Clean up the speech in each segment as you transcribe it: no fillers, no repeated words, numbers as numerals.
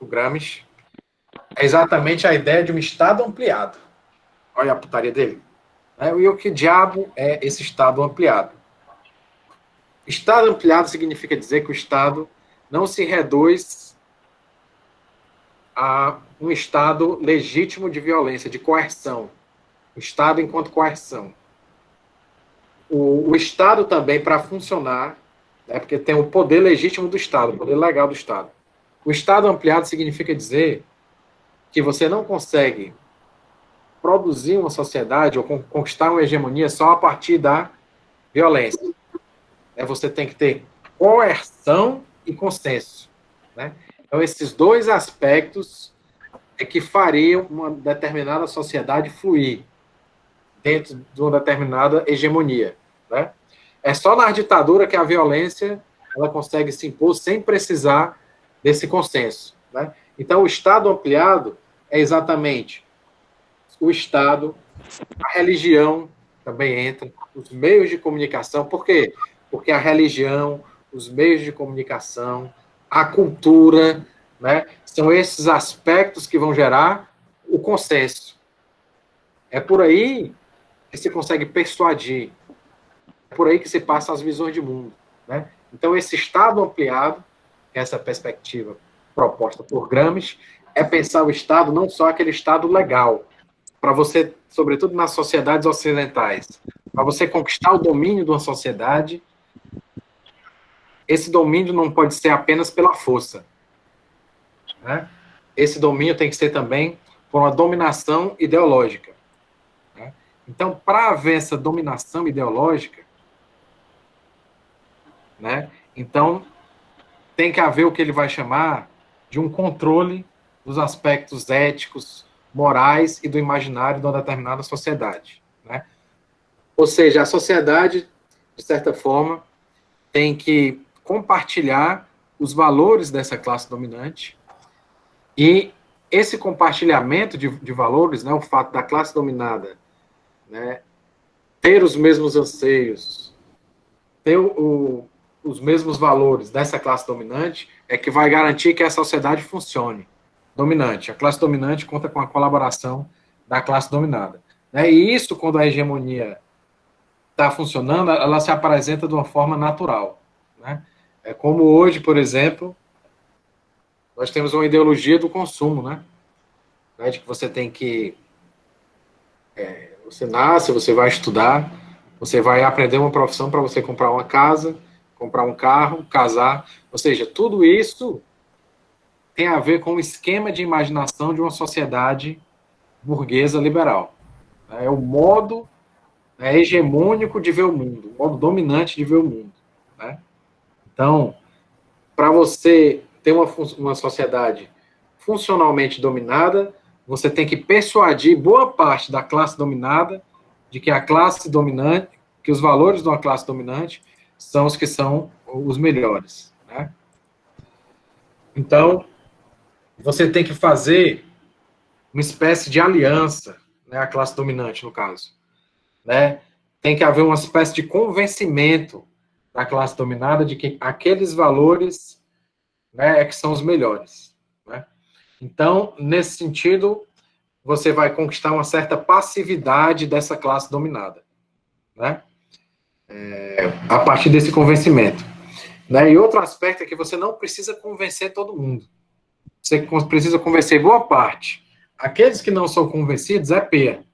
o Gramsci, é exatamente a ideia de um Estado ampliado. Olha a putaria dele. E o que diabo é esse Estado ampliado? Estado ampliado significa dizer que o Estado não se reduz a um Estado legítimo de violência, de coerção. O Estado enquanto coerção. O Estado também, para funcionar, porque tem o poder legítimo do Estado, o poder legal do Estado. O Estado ampliado significa dizer que você não consegue produzir uma sociedade ou conquistar uma hegemonia só a partir da violência. Você tem que ter coerção e consenso. Então, esses dois aspectos é que fariam uma determinada sociedade fluir dentro de uma determinada hegemonia. É só na ditadura que a violência ela consegue se impor sem precisar desse consenso. Então, o Estado ampliado é exatamente o Estado, a religião também entra, os meios de comunicação. Por quê? Porque a religião, os meios de comunicação, a cultura, são esses aspectos que vão gerar o consenso. É por aí que se consegue persuadir, é por aí que se passa as visões de mundo. Então, esse Estado ampliado, essa perspectiva proposta por Gramsci, é pensar o Estado não só aquele Estado legal, para você, sobretudo nas sociedades ocidentais, para você conquistar o domínio de uma sociedade, esse domínio não pode ser apenas pela força. Esse domínio tem que ser também por uma dominação ideológica. Então, para haver essa dominação ideológica, então tem que haver o que ele vai chamar de um controle dos aspectos éticos, morais e do imaginário de uma determinada sociedade. Ou seja, a sociedade, de certa forma, tem que compartilhar os valores dessa classe dominante e esse compartilhamento de valores, o fato da classe dominada ter os mesmos anseios, ter os mesmos valores dessa classe dominante, é que vai garantir que a sociedade funcione. Dominante. A classe dominante conta com a colaboração da classe dominada. E isso, quando a hegemonia está funcionando, ela se apresenta de uma forma natural. É como hoje, por exemplo, nós temos uma ideologia do consumo, de que você tem que... você nasce, você vai estudar, você vai aprender uma profissão para você comprar uma casa, comprar um carro, casar. Ou seja, tudo isso tem a ver com o esquema de imaginação de uma sociedade burguesa liberal. É o modo hegemônico de ver o mundo, o modo dominante de ver o mundo. Então, para você ter uma sociedade funcionalmente dominada, você tem que persuadir boa parte da classe dominada de que a classe dominante, que os valores de uma classe dominante são os que são os melhores. Então, você tem que fazer uma espécie de aliança, a classe dominante, no caso. Tem que haver uma espécie de convencimento da classe dominada de que aqueles valores é que são os melhores. Então, nesse sentido, você vai conquistar uma certa passividade dessa classe dominada. A partir desse convencimento. E outro aspecto é que você não precisa convencer todo mundo. Você precisa convencer boa parte. Aqueles que não são convencidos é peia.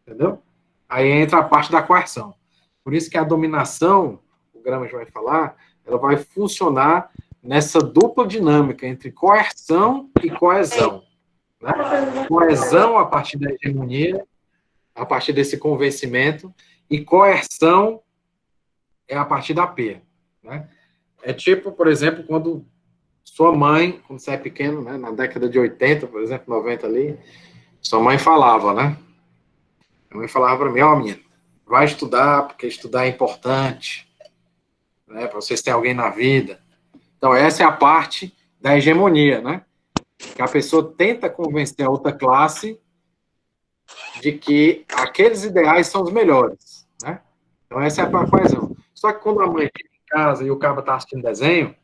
Entendeu? Aí entra a parte da coerção. Por isso que a dominação, o Gramsci vai falar, ela vai funcionar nessa dupla dinâmica entre coerção e coesão. Coesão a partir da hegemonia, a partir desse convencimento, e coerção é a partir da peia. É tipo, por exemplo, quando sua mãe, quando você é pequeno, na década de 80, por exemplo, 90 ali, sua mãe falava, Minha mãe falava para mim, menino, vai estudar, porque estudar é importante, para vocês terem alguém na vida. Então, essa é a parte da hegemonia, que a pessoa tenta convencer a outra classe de que aqueles ideais são os melhores, Então, essa é a coesão. Só que quando a mãe fica em casa e o cara está assistindo desenho,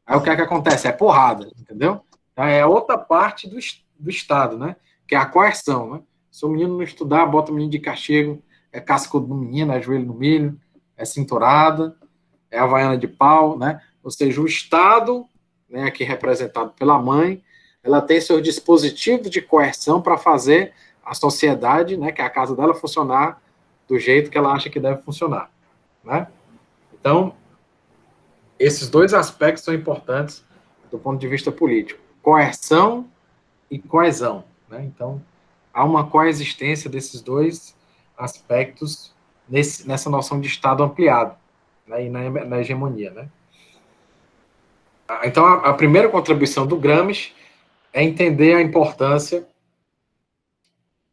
aí o que é que acontece? É porrada, entendeu? É outra parte do Estado, né? Que é a coerção, né? Se o menino não estudar, bota o menino de castigo, é cascudo no menino, é joelho no milho, é cinturada, é havaiana de pau, né? Ou seja, o Estado, né, aqui representado pela mãe, ela tem seus dispositivos de coerção para fazer a sociedade, né, que é a casa dela, funcionar do jeito que ela acha que deve funcionar, né? Então, esses dois aspectos são importantes do ponto de vista político: coerção e coesão, né? Então, há uma coexistência desses dois aspectos nessa noção de Estado ampliado, né, e na hegemonia, né? Então, a primeira contribuição do Gramsci é entender a importância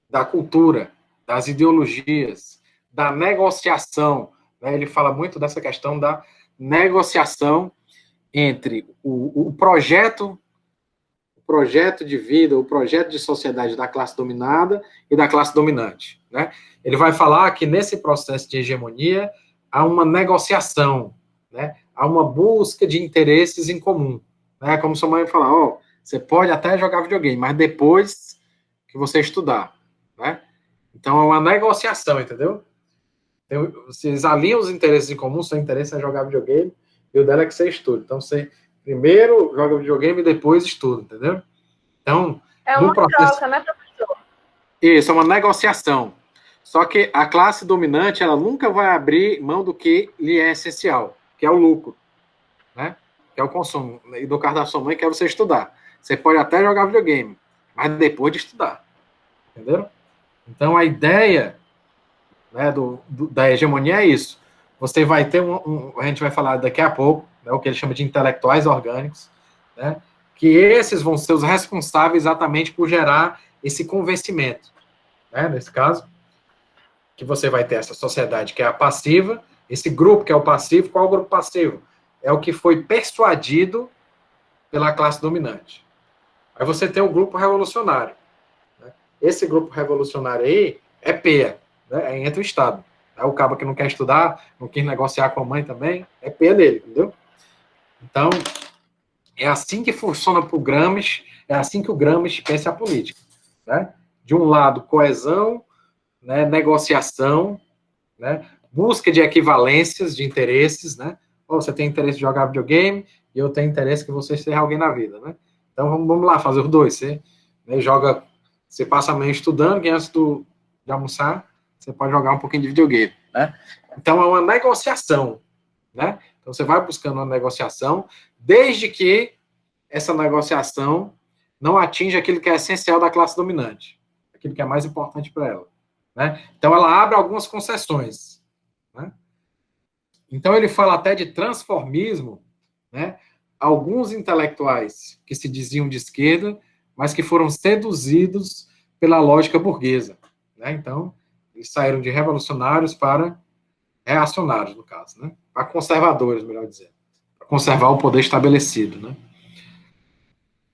da cultura, das ideologias, da negociação, né? Ele fala muito dessa questão da negociação entre o projeto de vida, o projeto de sociedade da classe dominada e da classe dominante, né? Ele vai falar que nesse processo de hegemonia há uma negociação, né? Há uma busca de interesses em comum, né? Como sua mãe fala, ó, você pode até jogar videogame, mas depois que você estudar, né? Então é uma negociação, entendeu? Então, vocês alinham os interesses em comum, seu interesse é jogar videogame e o dela é que você estuda. Então você primeiro joga videogame e depois estuda, entendeu? Então, é uma troca, né, professor? Isso, é uma negociação. Só que a classe dominante, ela nunca vai abrir mão do que lhe é essencial, que é o lucro, né? Que é o consumo. E do caso da sua mãe, que é você estudar. Você pode até jogar videogame, mas depois de estudar. Entendeu? Então, a ideia, né, da hegemonia é isso. Você vai ter a gente vai falar daqui a pouco, né, o que ele chama de intelectuais orgânicos, né, que esses vão ser os responsáveis exatamente por gerar esse convencimento, né, nesse caso, que você vai ter essa sociedade que é a passiva, esse grupo que é o passivo. Qual é o grupo passivo? É o que foi persuadido pela classe dominante. Aí você tem o grupo revolucionário, né? Esse grupo revolucionário aí é PEA, né? Entra o Estado. É o cabo que não quer estudar, não quis negociar com a mãe também, é PEA dele, entendeu? Então, é assim que funciona para o Gramsci, é assim que o Gramsci pensa a política, né? De um lado, coesão, né, negociação, né, busca de equivalências de interesses, né? Oh, você tem interesse de jogar videogame e eu tenho interesse que você seja alguém na vida, né? Então vamos lá fazer os dois. Você, né, você passa a manhã estudando, que antes de almoçar você pode jogar um pouquinho de videogame, né? Então é uma negociação, né? Então você vai buscando uma negociação, desde que essa negociação não atinja aquilo que é essencial da classe dominante, aquilo que é mais importante para ela, né? Então ela abre algumas concessões, né? Então ele fala até de transformismo, né? Alguns intelectuais que se diziam de esquerda, mas que foram seduzidos pela lógica burguesa, né? Então eles saíram de revolucionários para reacionários, no caso, né? Para conservadores, melhor dizer, para conservar o poder estabelecido, né?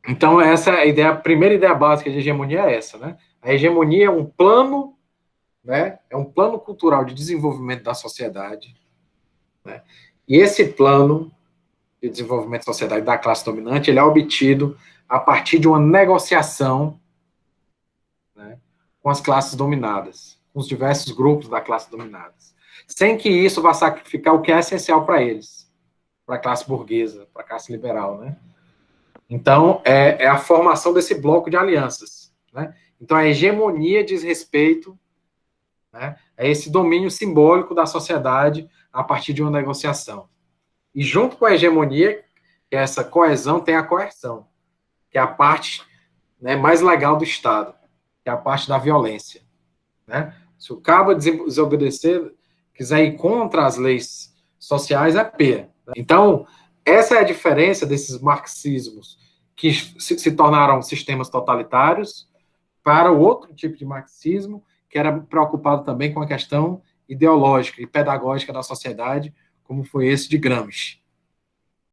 Então essa é a ideia, a primeira ideia básica de hegemonia é essa, né? A hegemonia é um plano, né? É um plano cultural de desenvolvimento da sociedade, né? E esse plano de desenvolvimento da sociedade da classe dominante, ele é obtido a partir de uma negociação, né, com as classes dominadas, com os diversos grupos da classe dominadas, sem que isso vá sacrificar o que é essencial para eles, para a classe burguesa, para a classe liberal, né? Então, é a formação desse bloco de alianças, né? Então, a hegemonia diz respeito, né, a esse domínio simbólico da sociedade a partir de uma negociação. E junto com a hegemonia, que é essa coesão, tem a coerção, que é a parte, né, mais legal do Estado, que é a parte da violência, né? Se o cabo desobedecer, quiser ir contra as leis sociais, é P. Então, essa é a diferença desses marxismos que se tornaram sistemas totalitários para o outro tipo de marxismo, que era preocupado também com a questão ideológica e pedagógica da sociedade, como foi esse de Gramsci.